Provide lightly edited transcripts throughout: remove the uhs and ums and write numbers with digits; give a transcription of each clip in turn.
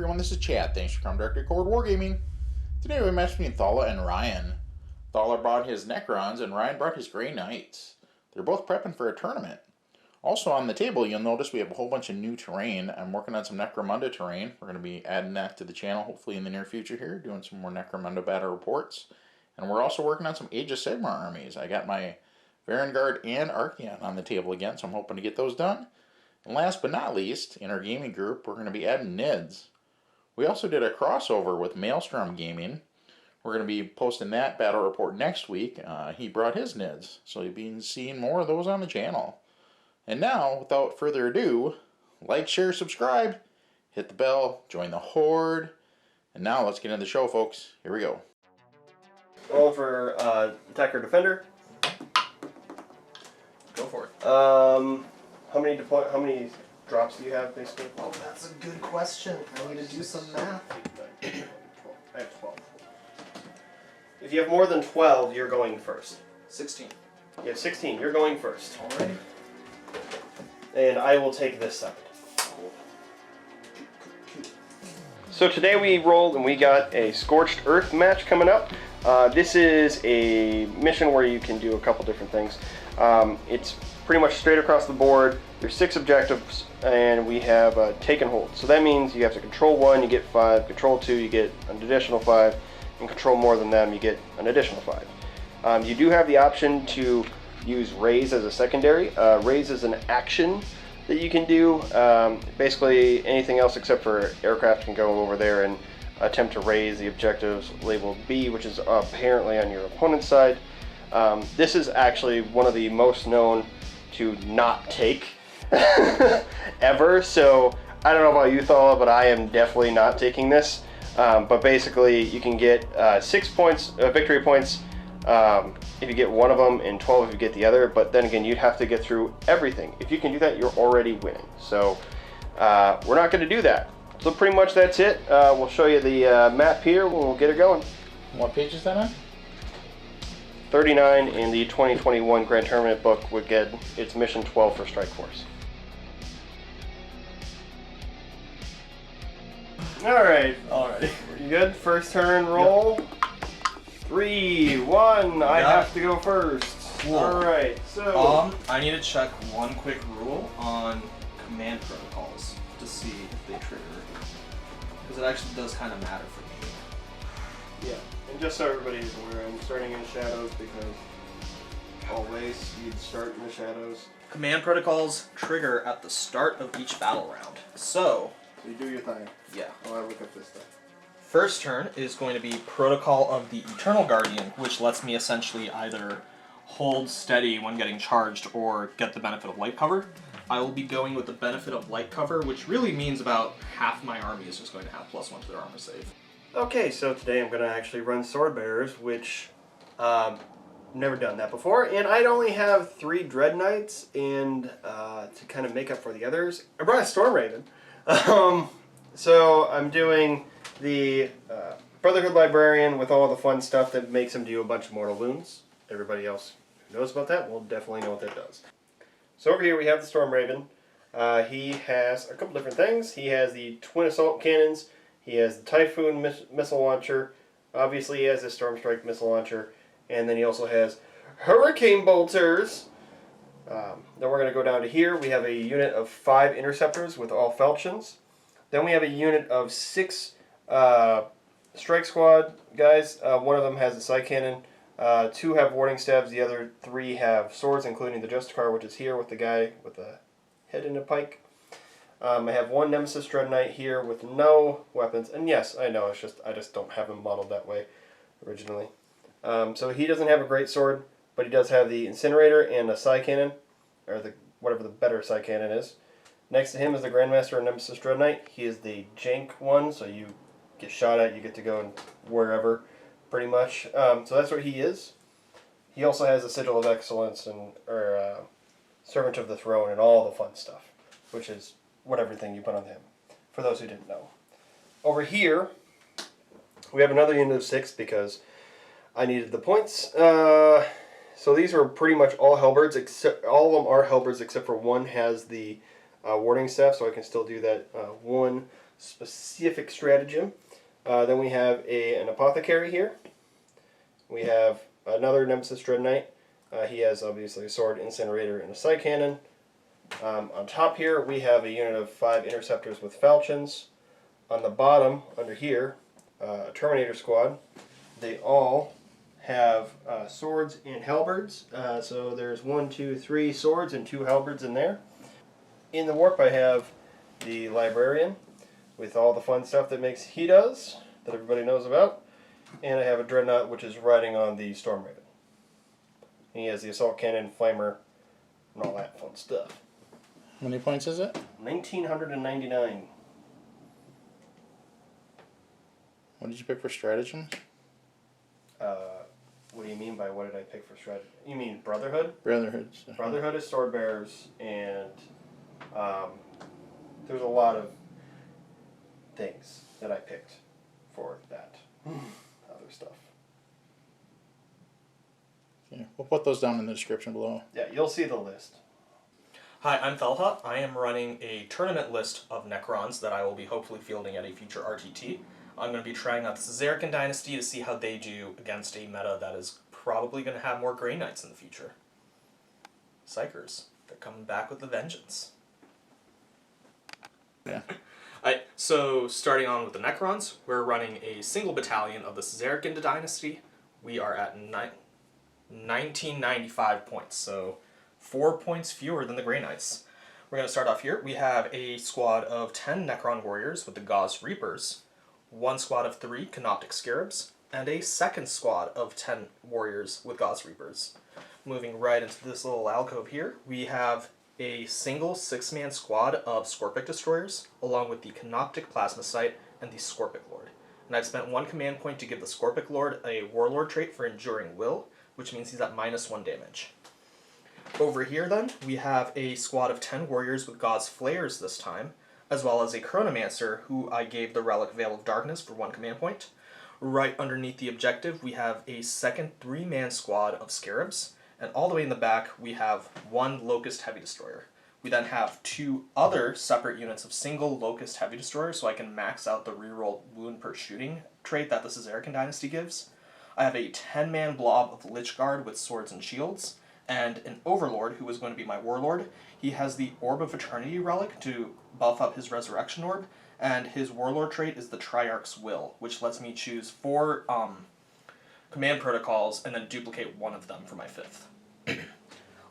everyone, this is Chad. Thanks for coming to Record Wargaming. Today we matched between Talha and Ryan. Talha brought his Necrons and Ryan brought his Grey Knights. They're both prepping for a tournament. Also on the table, you'll notice we have a whole bunch of new terrain. I'm working on some Necromunda terrain. We're going to be adding that to the channel hopefully in the near future here, doing some more Necromunda battle reports. And we're also working on some Age of Sigmar armies. I got my Varangard and Archeon on the table again, so I'm hoping to get those done. And last but not least, in our gaming group, we're going to be adding Nids. We also did a crossover with Maelstrom Gaming. We're going to be posting that battle report next week. He brought his Nids, so you'll be seeing more of those on the channel. And now, without further ado, like, share, subscribe, hit the bell, join the Horde, and now let's get into the show, folks. Here we go. Roll for attacker defender. Go for it. How many drops do you have, basically? Oh, that's a good question. I need to do some math. I have 12. If you have more than 12, you're going first. 16. You have 16. You're going first. Alrighty. And I will take this side. So today we rolled and we got a Scorched Earth match coming up. This is a mission where you can do a couple different things. It's pretty much straight across the board. There's 6 objectives, and we have take and hold. So that means you have to control 1, you get 5, control 2, you get an additional 5, and control more than them, you get an additional 5. You do have the option to use raise as a secondary. Raise is an action that you can do. Basically, anything else except for aircraft can go over there and attempt to raise the objectives labeled B, which is apparently on your opponent's side. This is actually one of the most known to not take ever, so I don't know about you, Thala, but I am definitely not taking this. But basically, you can get 6 points, victory points, if you get one of them, and 12 if you get the other. But then again, you'd have to get through everything. If you can do that, you're already winning. So we're not going to do that. So pretty much that's it. We'll show you the map here when we'll get it going. What page is that on? 39 in the 2021 Grand Tournament book would get its mission 12 for Strike Force. Alright. Alrighty. You good? First turn roll. Yep. 3, 1. I have to go first. Cool. Alright, so. I need to check one quick rule on command protocols to see if they trigger. Because it actually does kind of matter for me. Yeah. And just so everybody's aware, I'm starting in shadows because always you'd start in the shadows. Command protocols trigger at the start of each battle round. So you do your thing. Yeah. While I look up this stuff. First turn is going to be Protocol of the Eternal Guardian, which lets me essentially either hold steady when getting charged or get the benefit of light cover. I will be going with the benefit of light cover, which really means about half my army is just going to have +1 to their armor save. Okay, so today I'm going to actually run Sword Bearers, which never done that before, and I'd only have 3 Dread Knights, and to kind of make up for the others, I brought a Storm Raven. So I'm doing the Brotherhood Librarian with all the fun stuff that makes him do a bunch of mortal wounds. Everybody else who knows about that will definitely know what that does. So over here we have the Storm Raven. He has a couple different things. He has the twin assault cannons. He has the Typhoon missile launcher. Obviously he has the Storm Strike missile launcher. And then he also has Hurricane Bolters. Then we're going to go down to here. We have a unit of 5 interceptors with all falchions. Then we have a unit of 6 strike squad guys. One of them has a side cannon. 2 have warding stabs. The other 3 have swords, including the Justicar, which is here with the guy with the head in a pike. I have 1 Nemesis Dread Knight here with no weapons. And yes, I know, I just don't have him modeled that way originally. So he doesn't have a great sword, but he does have the Incinerator and a side cannon, or whatever the better side cannon is. Next to him is the Grandmaster and Nemesis Dread Knight. He is the jank one, so you get shot at, you get to go wherever, pretty much. So that's what he is. He also has the Sigil of Excellence and Servant of the Throne and all the fun stuff, which is everything you put on him, for those who didn't know. Over here, we have another unit of 6 because I needed the points. So these are pretty much all Hellbirds, except all of them are Hellbirds except for one has the warding staff, so I can still do that 1 specific stratagem. Then we have an apothecary here. We have another Nemesis Dread Knight. He has obviously a sword, incinerator, and a side cannon. On top here, we have a unit of 5 interceptors with falchions. On the bottom, under here, a Terminator squad. They all have swords and halberds. So there's 1, 2, 3 swords and 2 halberds in there. In the warp, I have the librarian with all the fun stuff that he does, that everybody knows about. And I have a dreadnought, which is riding on the Storm Raven. He has the assault cannon, flamer, and all that fun stuff. How many points is it? 1999. What did you pick for stratagem? What do you mean by what did I pick for strategy? You mean Brotherhood? Brotherhood. Brotherhood is sword bearers, and there's a lot of things that I picked for that other stuff. Yeah, we'll put those down in the description below. Yeah, you'll see the list. Hi, I'm Talha. I am running a tournament list of Necrons that I will be hopefully fielding at a future RTT. I'm going to be trying out the Caesarican Dynasty to see how they do against a meta that is probably going to have more Grey Knights in the future. Psychers. They're coming back with a vengeance. Yeah. So starting on with the Necrons, we're running a single battalion of the Caesarican Dynasty. We are at 1995 points, so 4 points fewer than the Grey Knights. We're going to start off here. We have a squad of 10 Necron Warriors with the Gauss Reapers, 1 squad of 3 Canoptic Scarabs, and a second squad of 10 Warriors with Gauss Reapers. Moving right into this little alcove here, we have a single 6-man squad of Scorpic Destroyers, along with the Canoptic Plasmacyte and the Scorpic Lord. And I've spent 1 command point to give the Scorpic Lord a Warlord trait for Enduring Will, which means he's at -1 damage. Over here then, we have a squad of 10 Warriors with Gauss Flayers this time, as well as a Chronomancer who I gave the Relic Veil of Darkness for 1 command point. Right underneath the objective, we have a second 3-man squad of Scarabs, and all the way in the back, we have 1 Locust Heavy Destroyer. We then have 2 other separate units of single Locust Heavy Destroyers, so I can max out the reroll wound per shooting trait that the Caesarican Dynasty gives. I have a 10-man blob of Lich Guard with swords and shields, and an Overlord, who is going to be my Warlord. He has the Orb of Eternity relic to buff up his Resurrection Orb, and his Warlord trait is the Triarch's Will, which lets me choose 4 command protocols and then duplicate 1 of them for my 5th.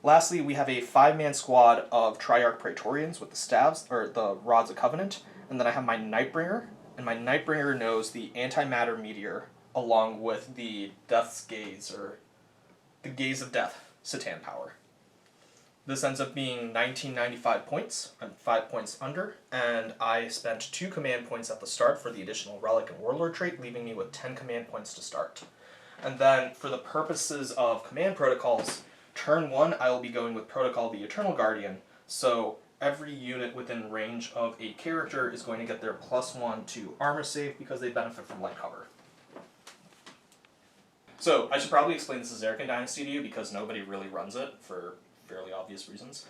Lastly, we have a 5-man squad of Triarch Praetorians with the staves, or the Rods of Covenant, and then I have my Nightbringer, and my Nightbringer knows the Antimatter Meteor, along with the Death's Gaze, or the Gaze of Death, Satan power. This ends up being 1995 points, I'm 5 points under, and I spent 2 command points at the start for the additional Relic and Warlord trait, leaving me with 10 command points to start. And then, for the purposes of command protocols, turn 1 I will be going with Protocol the Eternal Guardian, so every unit within range of a character is going to get their +1 to armor save because they benefit from light cover. So, I should probably explain the Caesarican Dynasty to you because nobody really runs it for fairly obvious reasons.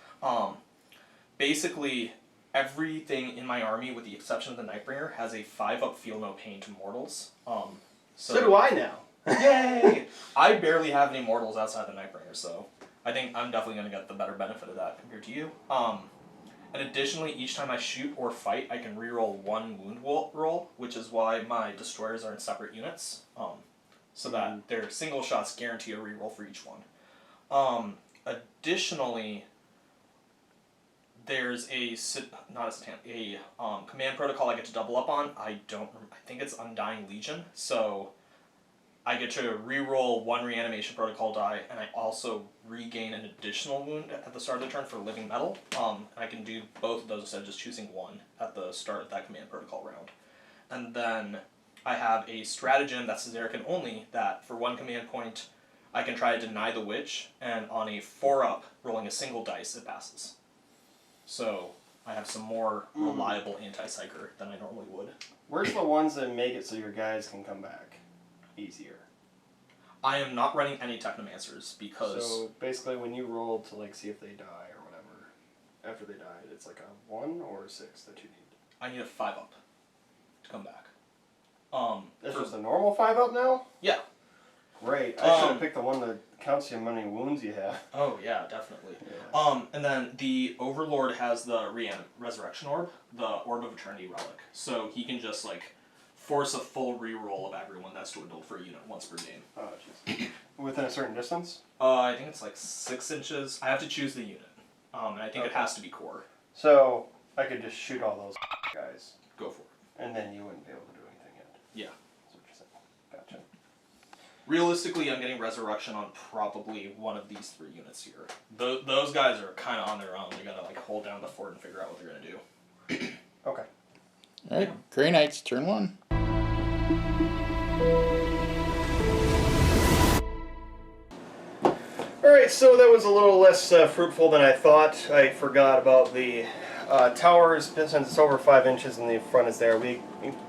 Basically, everything in my army, with the exception of the Nightbringer, has a 5-up Feel No Pain to mortals. So do I now. Yay! I barely have any mortals outside the Nightbringer, so I think I'm definitely going to get the better benefit of that compared to you. And additionally, each time I shoot or fight, I can reroll 1 wound roll, which is why my destroyers are in separate units, so that their single shots guarantee a reroll for each one. Additionally, there's a command protocol I get to double up on. I think it's Undying Legion, so I get to reroll 1 reanimation protocol die, and I also regain an additional wound at the start of the turn for Living Metal. I can do both of those instead of just choosing 1 at the start of that command protocol round. And then I have a stratagem that's Caesarican only, that for 1 command point, I can try to deny the Witch, and on a 4-up, rolling a single dice, it passes. So I have some more reliable anti-psyker than I normally would. Where's the ones that make it so your guys can come back easier? I am not running any Technomancers because... So basically when you roll to like see if they die or whatever, after they died, it's like a 1 or a 6 that you need? I need a 5-up. to come back. This was the normal 5-up now? Yeah. Great. I should have picked the one that counts how many wounds you have. Oh yeah, definitely. Yeah. And then the Overlord has the Resurrection Orb, the Orb of Eternity relic. So he can just like force a full reroll of everyone that's dwindled for a unit once per game. Oh, jeez. Within a certain distance? I think it's like 6 inches. I have to choose the unit. And I think it has to be core. So I could just shoot all those guys. Go for it. And then you wouldn't be able to do anything yet. Yeah. That's what you're saying. Gotcha. Realistically, I'm getting Resurrection on probably one of these 3 units here. Those guys are kind of on their own. They're gonna like hold down the fort and figure out what they're gonna do. Okay. Alright, Grey Knights, turn 1. Alright, so that was a little less fruitful than I thought. I forgot about the towers, since it's over 5 inches and the front is there. We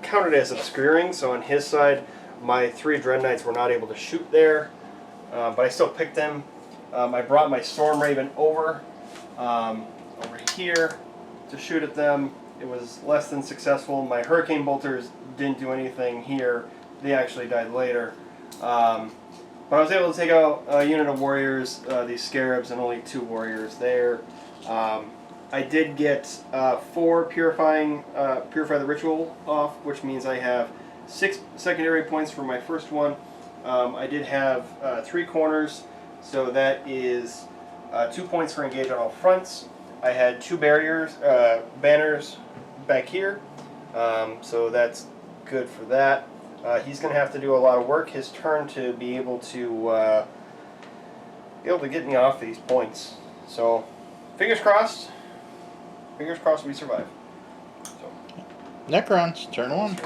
counted it as obscuring, so on his side, my 3 Dread Knights were not able to shoot there, but I still picked them. I brought my Storm Raven over here to shoot at them. It was less than successful. My Hurricane Bolters didn't do anything here. They actually died later. But I was able to take out a unit of warriors, these Scarabs, and only 2 warriors there. I did get 4 Purify the Ritual off, which means I have 6 secondary points for my first one. I did have 3 corners, so that is 2 points for engage on all fronts. I had 2 banners back here, so that's good for that. He's going to have to do a lot of work his turn to be able to get me off these points. So, fingers crossed we survive. So. Necrons, turn 1.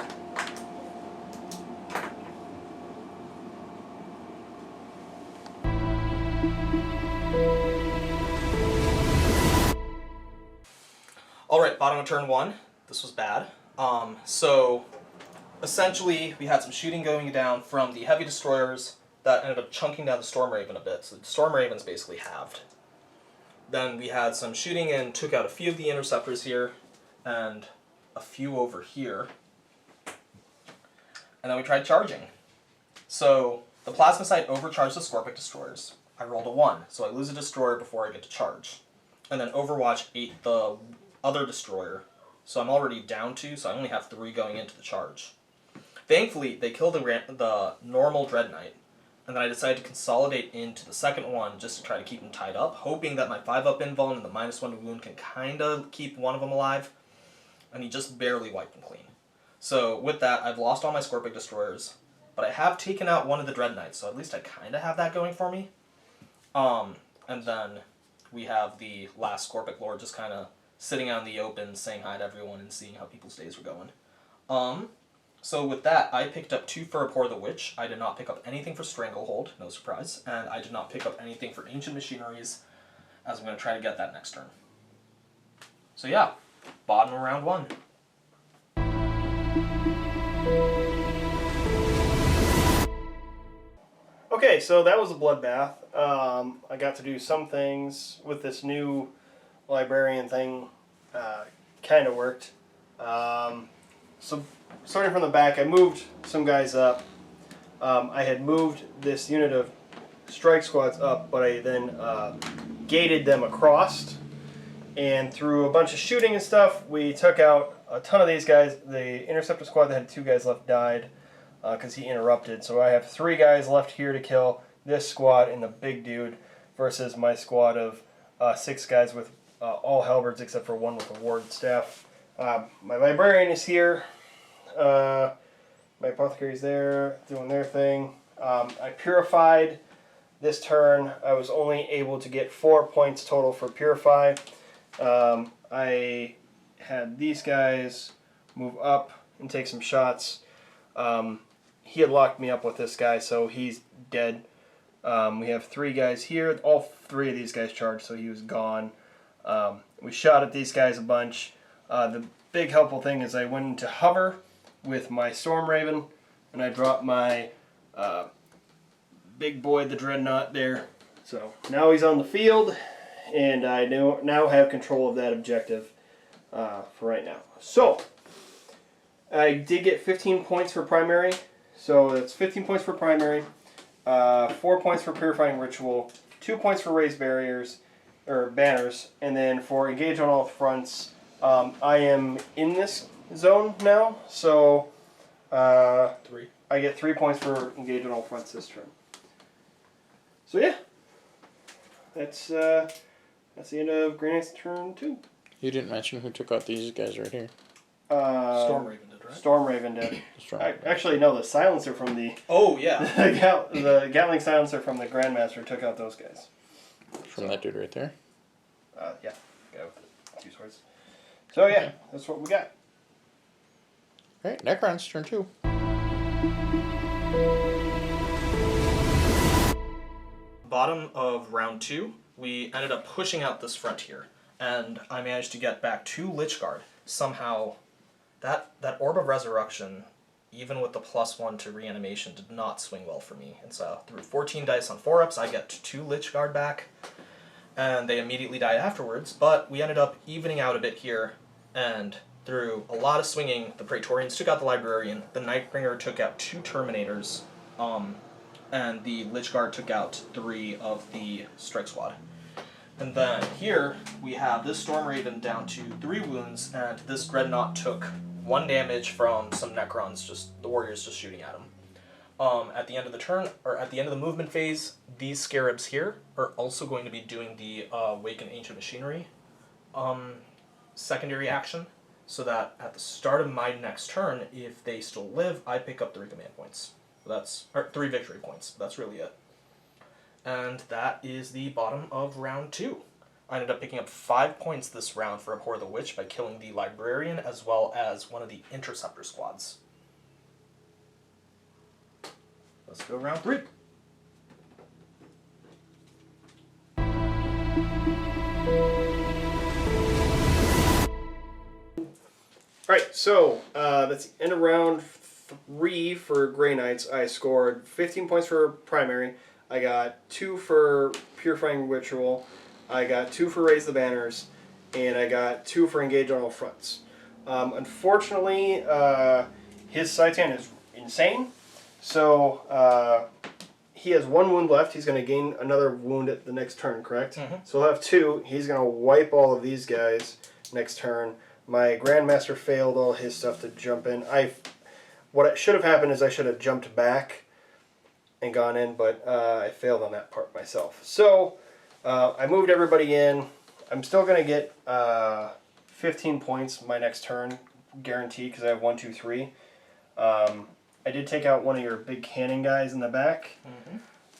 Alright, bottom of turn 1. This was bad. So essentially we had some shooting going down from the heavy destroyers that ended up chunking down the Storm Raven a bit. So the Storm Raven's basically halved. Then we had some shooting and took out a few of the interceptors here and a few over here. And then we tried charging. So the plasma site overcharged the Scorpic destroyers. I rolled a 1, so I lose a destroyer before I get to charge. And then Overwatch ate the other destroyer, so I'm already down 2, so I only have 3 going into the charge. Thankfully, they killed the normal Dread Knight, and then I decided to consolidate into the second one just to try to keep them tied up, hoping that my 5-up invuln and the -1 to wound can kind of keep one of them alive, and he just barely wiped them clean. So with that, I've lost all my Scorpic destroyers, but I have taken out one of the Dread Knights, so at least I kind of have that going for me. And then we have the last Scorpic Lord just kind of sitting out in the open, saying hi to everyone and seeing how people's days were going. So with that, I picked up 2 for Abhor the Witch. I did not pick up anything for Stranglehold, no surprise, and I did not pick up anything for Ancient Machineries, as I'm going to try to get that next turn. So yeah, bottom of round 1. Okay, so that was a bloodbath. I got to do some things with this new librarian thing. Kind of worked. So starting from the back, I moved some guys up. I had moved this unit of strike squads up, but I then gated them across. And through a bunch of shooting and stuff, we took out a ton of these guys. The interceptor squad that had 2 guys left died because he interrupted. So I have 3 guys left here to kill this squad and the big dude versus my squad of 6 guys with all halberds except for 1 with a ward staff. My librarian is here. My apothecary's there doing their thing. I purified this turn. I was only able to get 4 points total for purify. I had these guys move up and take some shots. He had locked me up with this guy, so he's dead. We have 3 guys here. All 3 of these guys charged, so he was gone. We shot at these guys a bunch. The big helpful thing is I went into hover with my Storm Raven, and I dropped my big boy, the Dreadnought, there. So now he's on the field, and I now have control of that objective for right now. So, I did get 15 points for primary, so that's 15 points for primary, 4 points for purifying ritual, 2 points for raised barriers or banners, and then for engage on all fronts. I am in this zone now, so 3. I get 3 points for engage on all fronts this turn. So yeah, that's the end of Grey Knights turn 2. You didn't mention who took out these guys right here. Stormraven did, right? Stormraven did. Actually, no, the silencer from the Oh, yeah. the Gatling silencer from the Grandmaster took out those guys. From that dude right there. Yeah, guy with the 2 swords. So yeah, that's what we got. Alright, Necrons, turn 2. Bottom of round 2, we ended up pushing out this front here, and I managed to get back 2 Lich Guard. Somehow, that Orb of Resurrection, even with the +1 to reanimation, did not swing well for me. And so through 14 dice on 4-ups, I get 2 Lich Guard back, and they immediately died afterwards. But we ended up evening out a bit here, and through a lot of swinging, the Praetorians took out the Librarian, the Nightbringer took out 2 Terminators, and the Lich Guard took out 3 of the Strike Squad. And then here, we have this Stormraven down to 3 wounds, and this Dreadnought took 1 damage from some Necrons, just the warriors just shooting at him. At the end of the turn, or at the end of the movement phase, these Scarabs here are also going to be doing the Awaken Ancient Machinery secondary action, so that at the start of my next turn, if they still live, I pick up 3 command points. Or 3 victory points. That's really it. And that is the bottom of round 2. I ended up picking up 5 points this round for Abhor the Witch by killing the Librarian as well as one of the Interceptor squads. Let's go round 3. Alright, so that's the end of round 3 for Grey Knights. I scored 15 points for primary. I got 2 for Purifying Ritual. I got 2 for Raise the Banners. And I got 2 for Engage on all fronts. Unfortunately, his Saitan is insane. So he has 1 wound left. He's going to gain another wound at the next turn, correct? Mm-hmm. So he'll have 2. He's going to wipe all of these guys next turn. My Grandmaster failed all his stuff to jump in. What should have happened is I should have jumped back and gone in, but I failed on that part myself. So I moved everybody in. I'm still going to get 15 points my next turn, guaranteed, because I have 1, 2, 3. I did take out one of your big cannon guys in the back,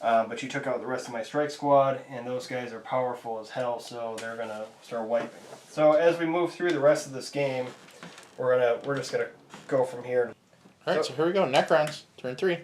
but you took out the rest of my strike squad, and those guys are powerful as hell, so they're going to start wiping. So as we move through the rest of this game, we're just going to go from here. Alright, so here we go. Necrons, turn 3.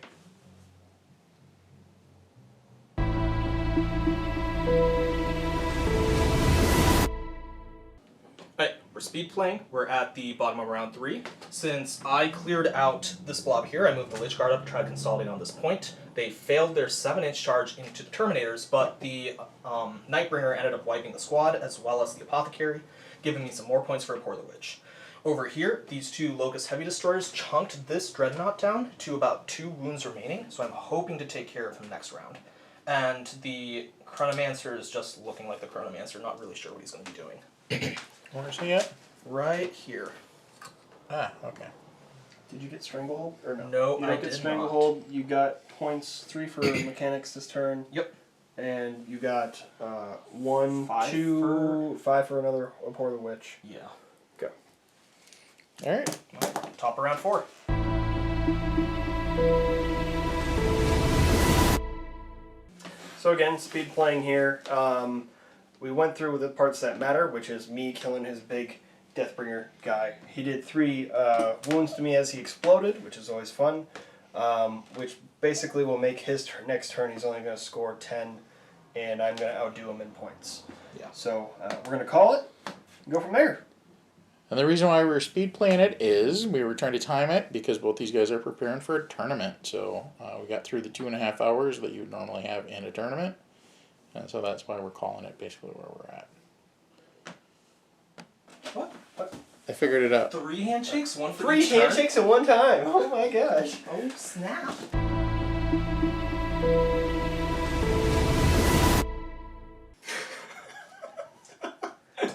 Alright, we're speed playing. We're at the bottom of round 3. Since I cleared out this blob here, I moved the Lich Guard up to try to consolidate on this point. They failed their 7-inch charge into the Terminators, but the Nightbringer ended up wiping the squad as well as the Apothecary, giving me some more points for Abhor the Witch. Over here, these 2 Locust Heavy Destroyers chunked this Dreadnought down to about 2 wounds remaining, so I'm hoping to take care of him next round. And the Chronomancer is just looking like the Chronomancer, not really sure what he's going to be doing. Where's he at? Right here. Ah, okay. Did you get Stranglehold? Or no? No, you I don't get did Stranglehold. You got points 3 for mechanics this turn. Yep. And you got 1, 5 2, 5 for another Abhor the Witch. Yeah. Go. Alright. Top of round 4. So again, speed playing here. We went through the parts that matter, which is me killing his big Deathbringer guy. He did 3 wounds to me as he exploded, which is always fun. Which basically will make his next turn, he's only going to score 10, and I'm going to outdo him in points. Yeah. So we're going to call it and go from there. And the reason why we were speed playing it is we were trying to time it because both these guys are preparing for a tournament. So we got through the 2.5 hours that you would normally have in a tournament. And so that's why we're calling it basically where we're at. What? I figured it out. 3 handshakes, 1 for 3 each turn? handshakes at one time. Oh my gosh. Oh, snap.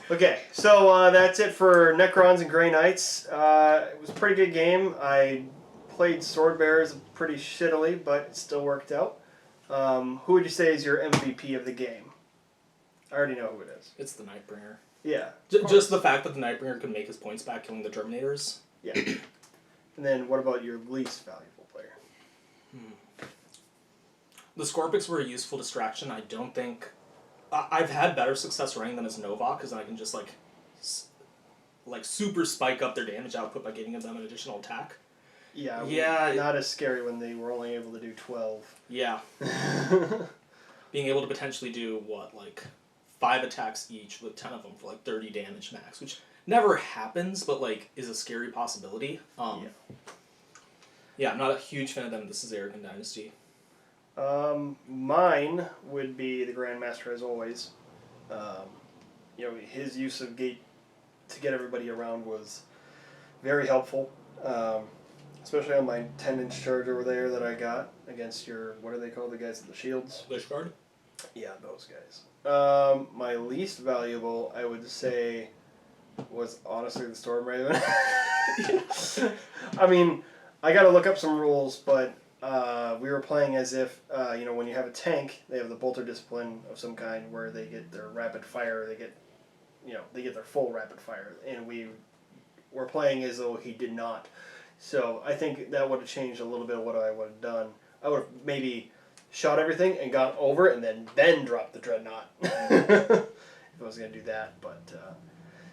Okay, so that's it for Necrons and Grey Knights. It was a pretty good game. I played Sword Bearers pretty shittily, but it still worked out. Who would you say is your MVP of the game? I already know who it is. It's the Nightbringer. Yeah. Just the fact that the Nightbringer can make his points back killing the Terminators. Yeah. And then what about your least valuable player? The Scorpics were a useful distraction. I don't think... I've had better success running them as Novak, because then I can just, like super spike up their damage output by giving them an additional attack. Yeah. Not as scary when they were only able to do 12. Yeah. Being able to potentially do, 5 attacks each with 10 of them for, 30 damage max, which never happens, but, is a scary possibility. Yeah, I'm not a huge fan of them in the Caesarian Dynasty. Mine would be the Grandmaster, as always. His use of gate to get everybody around was very helpful, especially on my 10-inch charge over there that I got against your, what are they called, the guys with the shields? Lishguard? Yeah, those guys. My least valuable, I would say, was honestly the Storm Raven. I mean, I got to look up some rules, but we were playing as if, when you have a tank, they have the bolter discipline of some kind where they get their rapid fire, they get their full rapid fire, and we were playing as though he did not. So I think that would have changed a little bit of what I would have done. I would have maybe shot everything and got over it and then dropped the Dreadnought. If I was going to do that. But,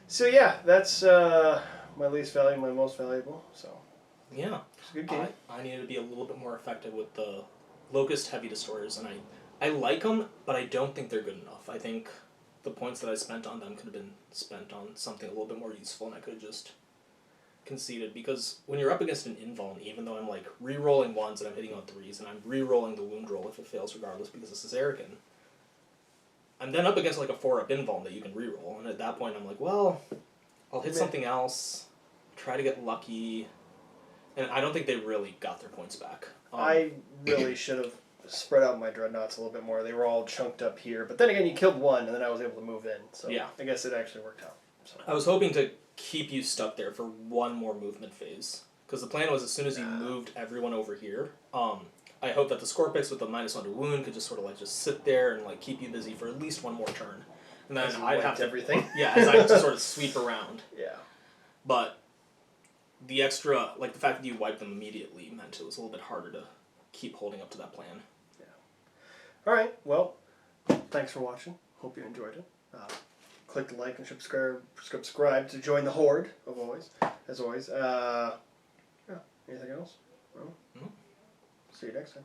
so yeah, that's my least valuable, my most valuable, so. Yeah. It's a good game. I needed to be a little bit more effective with the Locust Heavy Destroyers, and I like them, but I don't think they're good enough. I think the points that I spent on them could have been spent on something a little bit more useful, and I could have just conceded, because when you're up against an invuln, even though I'm re-rolling 1s and I'm hitting on 3s, and I'm re-rolling the wound roll if it fails regardless because it's Caesarian, I'm then up against a 4-up invuln that you can re-roll, and at that point I'm well, I'll hit something else, try to get lucky. And I don't think they really got their points back. I really should have spread out my Dreadnoughts a little bit more. They were all chunked up here. But then again, you killed one, and then I was able to move in. So yeah. I guess it actually worked out. So. I was hoping to keep you stuck there for one more movement phase. Because the plan was as soon as you moved everyone over here, I hope that the Scorpics with the -1 to wound could just sort of just sit there and keep you busy for at least one more turn. And then I'd have to... everything. Yeah, as I just sort of sweep around. Yeah. But... the extra, the fact that you wiped them immediately meant it was a little bit harder to keep holding up to that plan. Yeah. All right. Well, thanks for watching. Hope you enjoyed it. Click the like and subscribe to join the horde, as always. Yeah. Anything else? Well, see you next time.